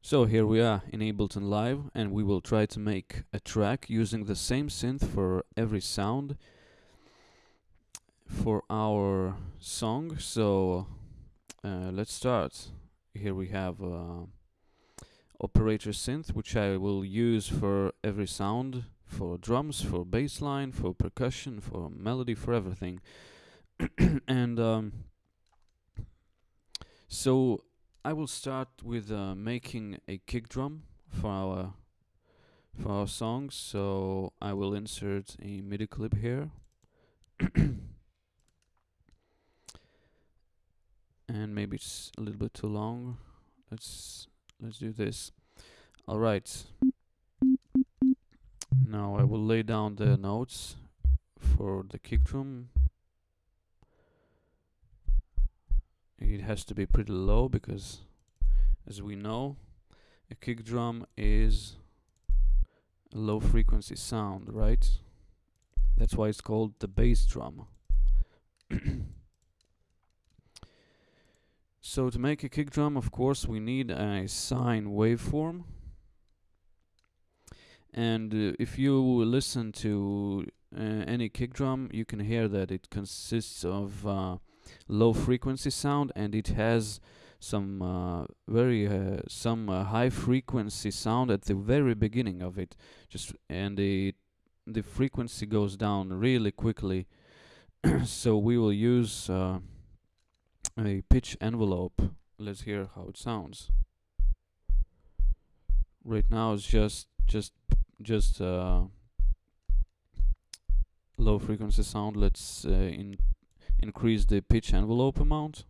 So here we are in Ableton Live, and we will try to make a track using the same synth for every sound for our song. So let's start. Here we have operator synth, which I will use for every sound, for drums, for bass line, for percussion, for melody, for everything. And so I will start with making a kick drum for our song. So I will insert a MIDI clip here. And maybe it's a little bit too long. Let's do this. All right. Now I will lay down the notes for the kick drum. It has to be pretty low because, as we know, a kick drum is a low frequency sound, right? That's why it's called the bass drum. So to make a kick drum, of course, we need a sine waveform. And if you listen to any kick drum, you can hear that it consists of low frequency sound, and it has some high frequency sound at the very beginning of it. And the frequency goes down really quickly. So we will use a pitch envelope. Let's hear how it sounds. Right now it's just low frequency sound. Let's increase the pitch envelope amount.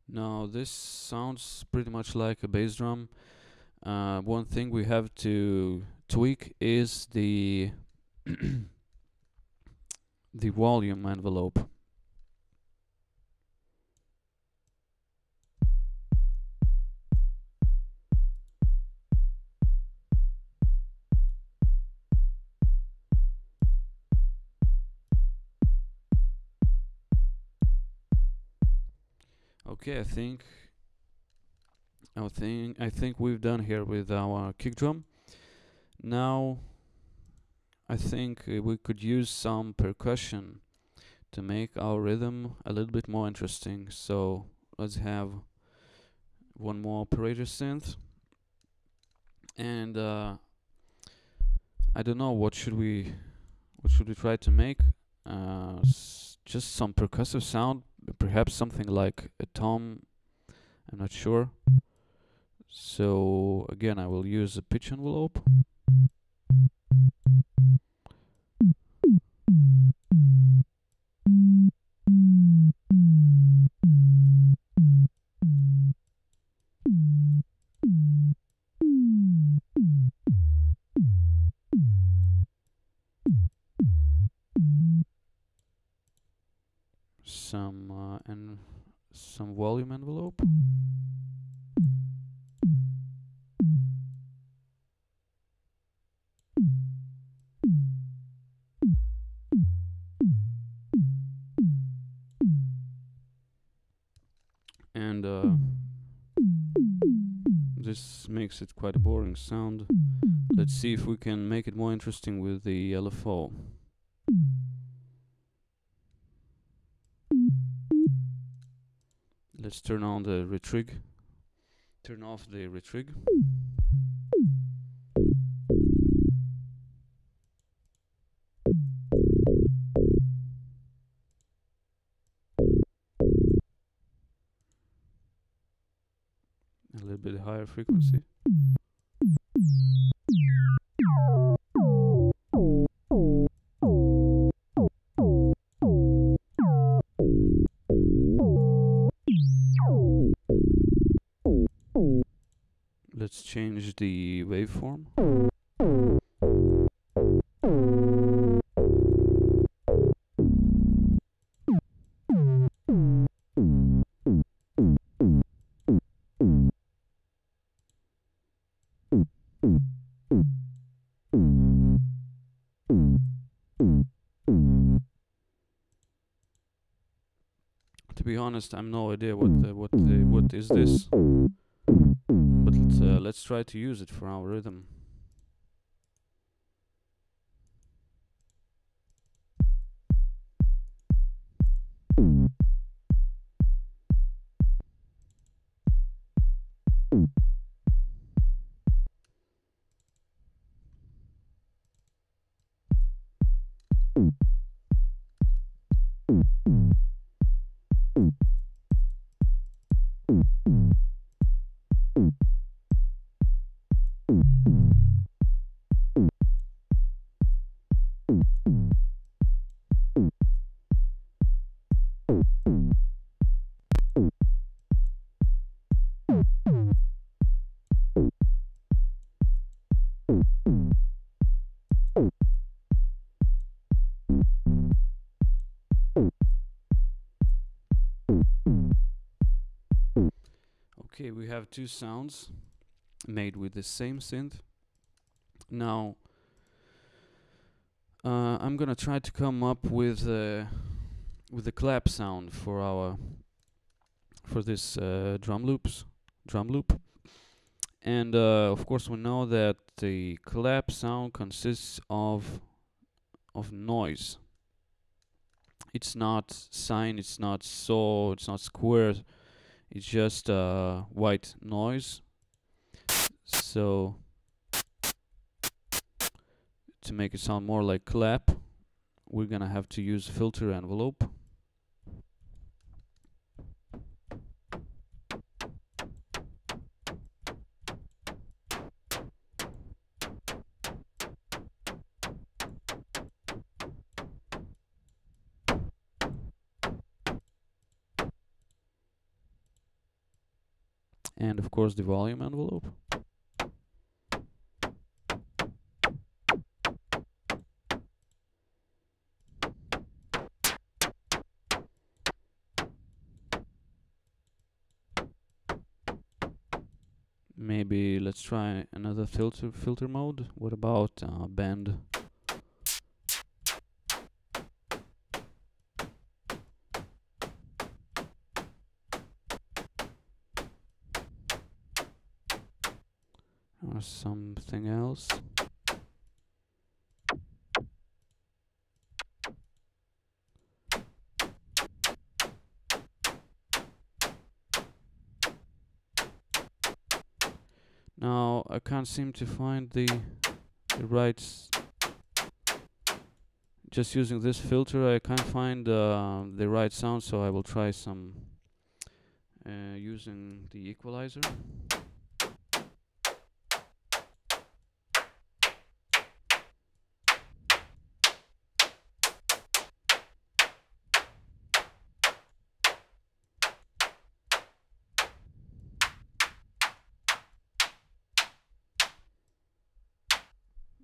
Now this sounds pretty much like a bass drum. One thing we have to tweak is the the volume envelope. Okay, I think we've done here with our kick drum. Now I think we could use some percussion to make our rhythm a little bit more interesting. So let's have one more operator synth, and I don't know, what should we try to make? Just some percussive sound, perhaps something like a tom. I'm not sure. So again, I will use a pitch envelope. Some volume envelope. And this makes it quite a boring sound. Let's see if we can make it more interesting with the LFO. Let's turn on the retrig. Turn off the retrig. A little bit higher frequency. Let's change the waveform. be honest, I have no idea what is this, but let's try to use it for our rhythm. Okay, we have two sounds made with the same synth. Now, I'm gonna try to come up with the clap sound for this drum loop, and of course we know that the clap sound consists of noise. It's not sine, it's not saw, it's not square. It's just white noise. So to make it sound more like clap, we're gonna have to use filter envelope. And of course the volume envelope. Maybe let's try another filter mode. What about bend? Or something else. Now I can't seem to find the right. Just using this filter, I can't find the right sound, so I will try some using the equalizer.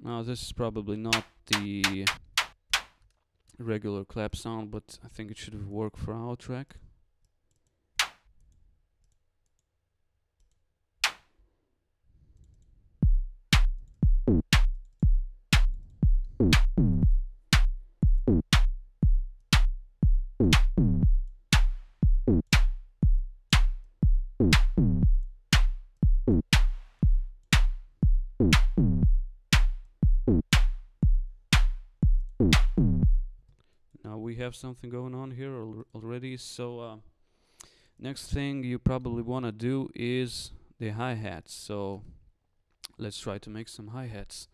Now this is probably not the regular clap sound, but I think it should work for our track. Now we have something going on here already, so next thing you probably want to do is the hi-hats. So let's try to make some hi-hats.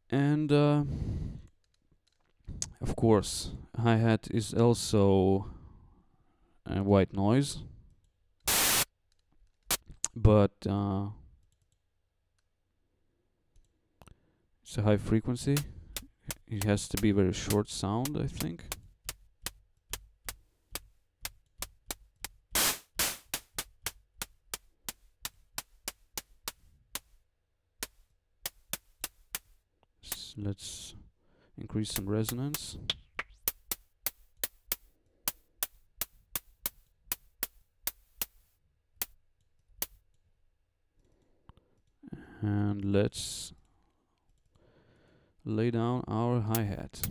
And of course, hi-hat is also white noise, but it's a high frequency. It has to be very short sound, I think. Let's increase some resonance. And let's lay down our hi-hat.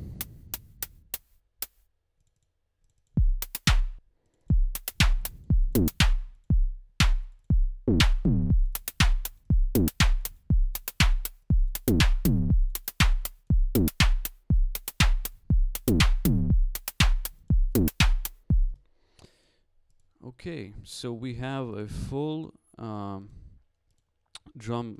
Okay, so we have a full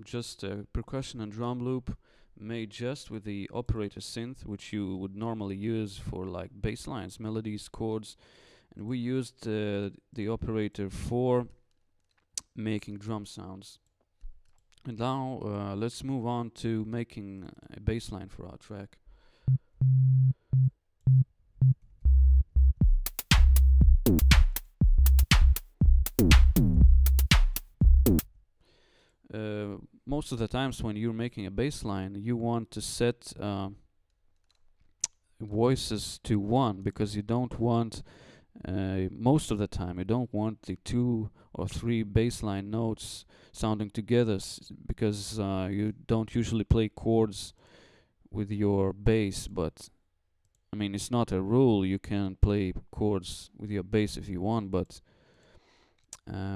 just a percussion and drum loop made just with the operator synth, which you would normally use for like bass lines, melodies, chords, and we used the operator for making drum sounds. And now let's move on to making a bass line for our track. Most of the times when you're making a bass line, you want to set voices to 1, because you don't want most of the time you don't want the 2 or 3 bass line notes sounding together, because you don't usually play chords with your bass. But I mean, it's not a rule, you can play chords with your bass if you want, but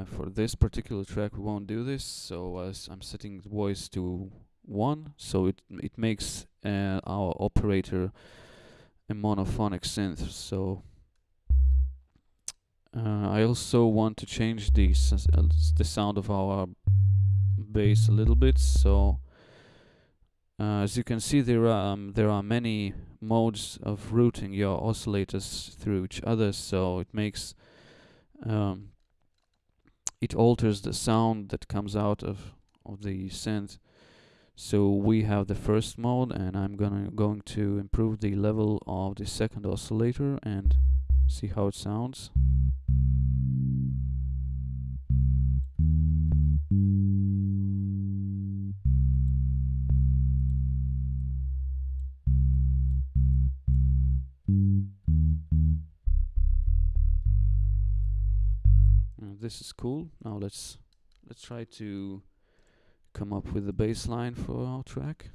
for this particular track we won't do this. So I'm setting the voice to 1, so it makes our operator a monophonic synth. So I also want to change the sound of our bass a little bit. So as you can see, there are many modes of routing your oscillators through each other, so it makes it alters the sound that comes out of the synth. So we have the first mode, and I'm going to improve the level of the second oscillator and see how it sounds. This is cool. Now let's try to come up with the bass line for our track.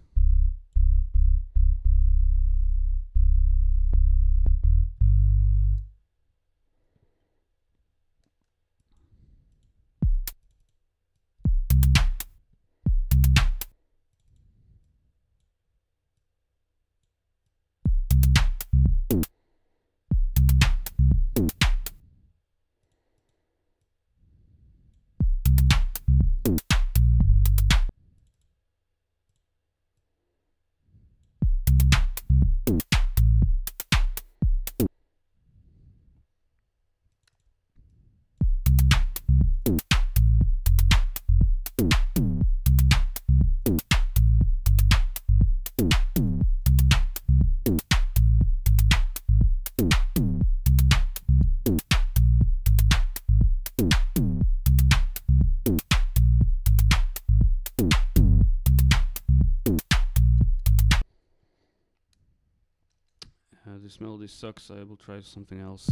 This melody sucks, I will try something else.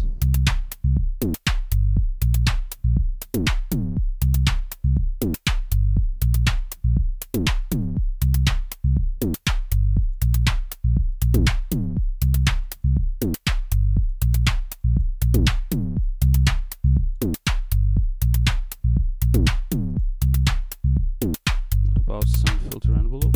What about some filter envelope?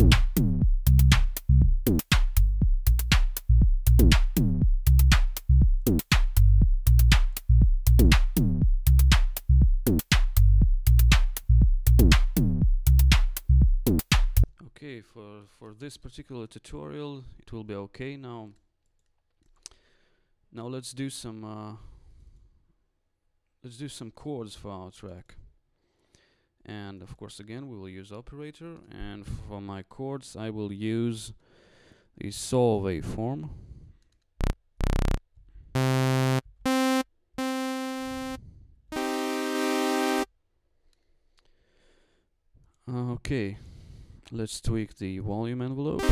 Okay, for this particular tutorial it will be okay. Now let's do some chords for our track. And of course again we will use operator, and for my chords I will use the saw waveform. Okay, let's tweak the volume envelope.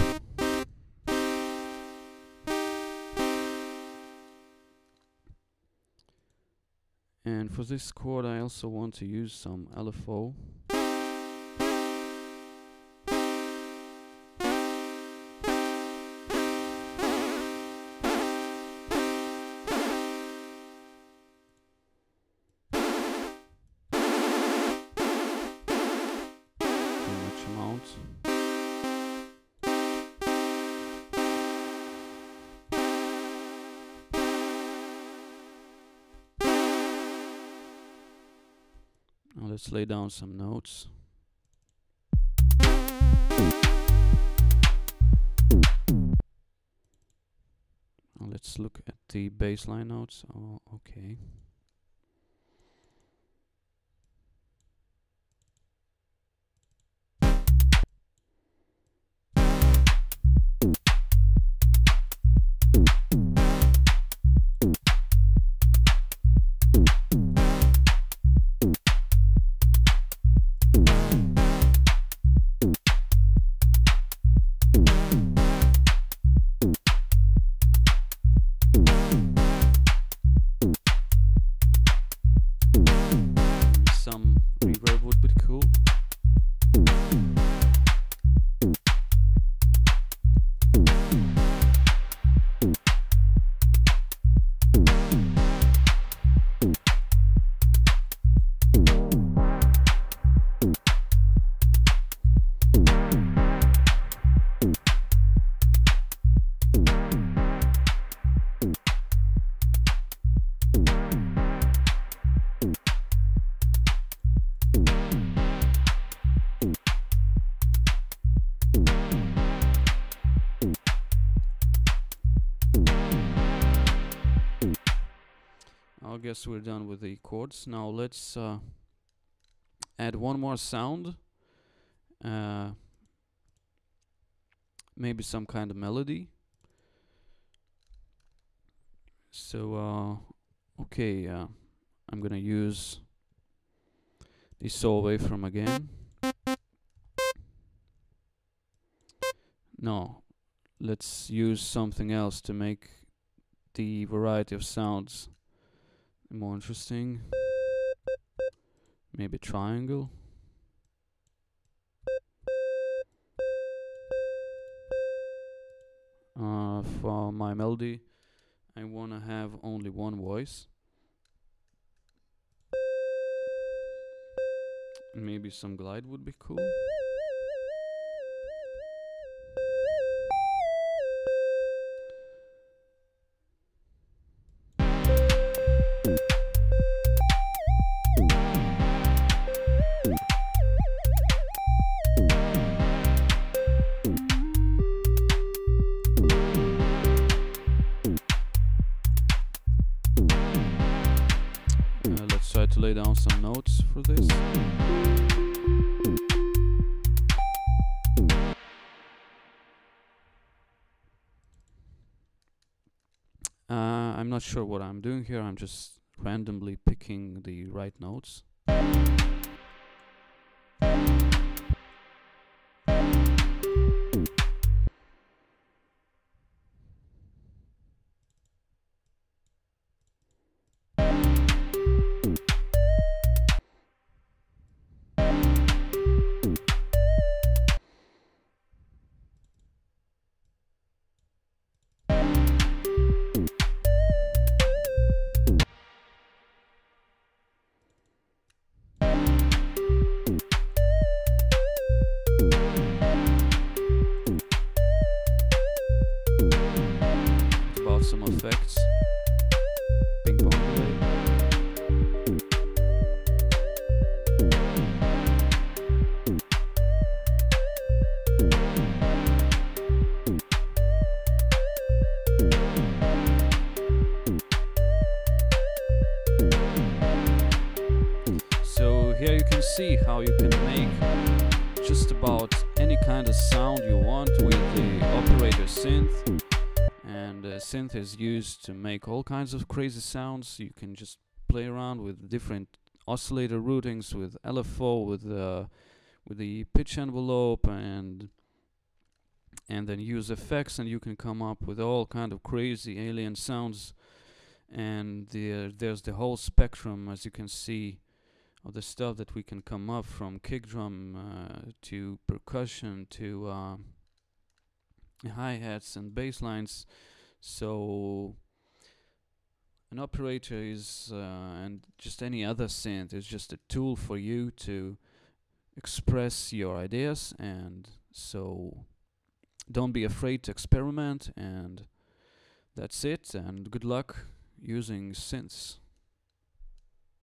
And for this chord I also want to use some LFO. Let's lay down some notes. Let's look at the bass line notes. Oh, okay. Some reverb would be cool. I guess we're done with the chords. Now let's add one more sound. Maybe some kind of melody. So okay, I'm gonna use the saw waveform again. No, let's use something else to make the variety of sounds more interesting. Maybe triangle. For my melody, I wanna have only one voice. Maybe some glide would be cool. Let's try to lay down some notes for this. I'm not sure what I'm doing here. I'm just randomly picking the right notes. Some effects. Ping pong delay. So here you can see how you can make just about any kind of sound you want with the operator synth. And synth is used to make all kinds of crazy sounds. You can just play around with different oscillator routings, with LFO, with the pitch envelope, and then use effects, and you can come up with all kind of crazy alien sounds. And there's the whole spectrum, as you can see, of the stuff that we can come up from kick drum to percussion to hi-hats and bass lines. So an operator is and just any other synth is just a tool for you to express your ideas, and so don't be afraid to experiment, and that's it, and good luck using synths.